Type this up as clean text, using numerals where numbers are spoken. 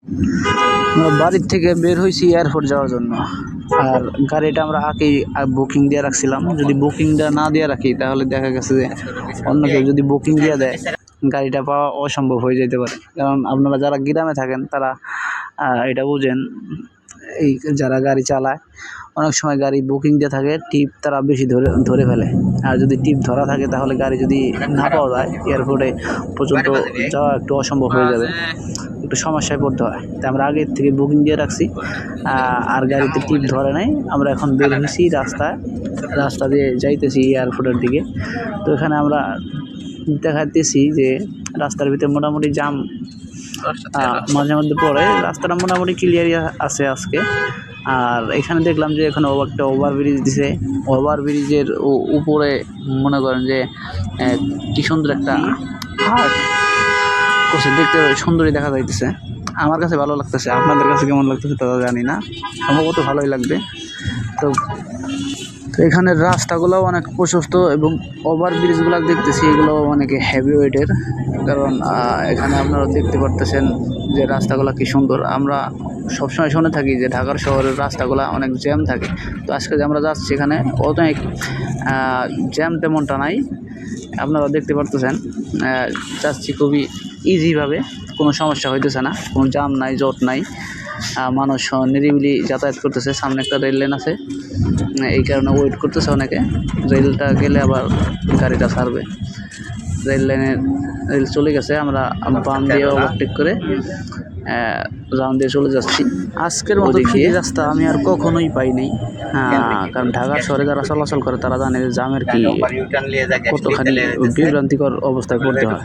আমরা বাড়ির থেকে বের হয়েছি এয়ারপোর্ট যাওয়ার জন্য। আর গাড়িটা আমরা আগেই বুকিং দিয়ে রাখছিলাম। যদি বুকিংটা না দিয়ে রাখি তাহলে দেখা গেছে যে অন্য কেউ যদি বুকিং দিয়ে দেয় গাড়িটা পাওয়া অসম্ভব হয়ে যেতে পারে। কারণ আপনারা যারা গ্রামে থাকেন তারা এটা বুঝেন, এই যারা গাড়ি চালায় অনেক সময় গাড়ি বুকিং দিয়ে থাকে, টিপ তারা বেশি ধরে ফেলে। আর যদি টিপ ধরা থাকে তাহলে গাড়ি যদি না পাওয়া যায় এয়ারপোর্টে পর্যন্ত যাওয়া একটু অসম্ভব হয়ে যাবে, একটু সমস্যায় পড়তে হয়। তাই আমরা আগের থেকে বুকিং দিয়ে রাখছি। আর গাড়িতে টিপ ধরে নাই। আমরা এখন বের হয়েছি রাস্তা দিয়ে যাইতেছি এয়ারপোর্টের দিকে। তো এখানে আমরা দেখাতেছি যে রাস্তার ভিতরে মোটামুটি জাম মাঝে মধ্যে পড়ে। রাস্তাটা মোটামুটি ক্লিয়ারই আছে আজকে। আর এখানে দেখলাম যে এখানে একটা ওভারব্রিজ দিছে। ওভারব্রিজের উপরে মনে করেন যে কি সুন্দর একটা আর্ট করছে, দেখতে সুন্দরই দেখা যাইতেছে। আমার কাছে ভালো লাগতেছে, আপনাদের কাছে কেমন লাগতেছে তা জানি না, সম্ভবত ভালোই লাগবে। তো এখানের রাস্তাগুলোও অনেক প্রশস্ত এবং ওভারব্রিজগুলো দেখতেছি এগুলো অনেক হেভি ওয়েটের। কারণ এখানে আপনারা দেখতে পারতেছেন যে রাস্তাগুলো কি সুন্দর। আমরা সবসময় শুনে থাকি যে ঢাকার শহরের রাস্তাগুলো অনেক জ্যাম থাকে। তো আজকে যে আমরা যাচ্ছি এখানে অনেক জ্যাম তেমনটা নাই, আপনারা দেখতে পারতেছেন। যাচ্ছি খুবই ইজিভাবে, কোনো সমস্যা হইতেছে না, কোনো জ্যাম নাই, জট নাই। মানুষ নিরিবিলি যাতায়াত করতেছে। সামনে একটা রেল লাইন আছে, এই কারণে ওয়েট করতেছে অনেকে। রেলটা গেলে আবার গাড়িটা ছাড়বে। রেল চলে গেছে, আমরা বাম দিয়ে ওভারটেক করে রাউন্ড দিয়ে চলে যাচ্ছি। আজকের মতো ফ্রি রাস্তা আমি আর কখনোই পাইনি। কারণ ঢাকার শহরে যারা চলাচল করে তারা জানে যে জ্যামের কি কতখানি বিভ্রান্তিকর অবস্থায় পড়তে হয়।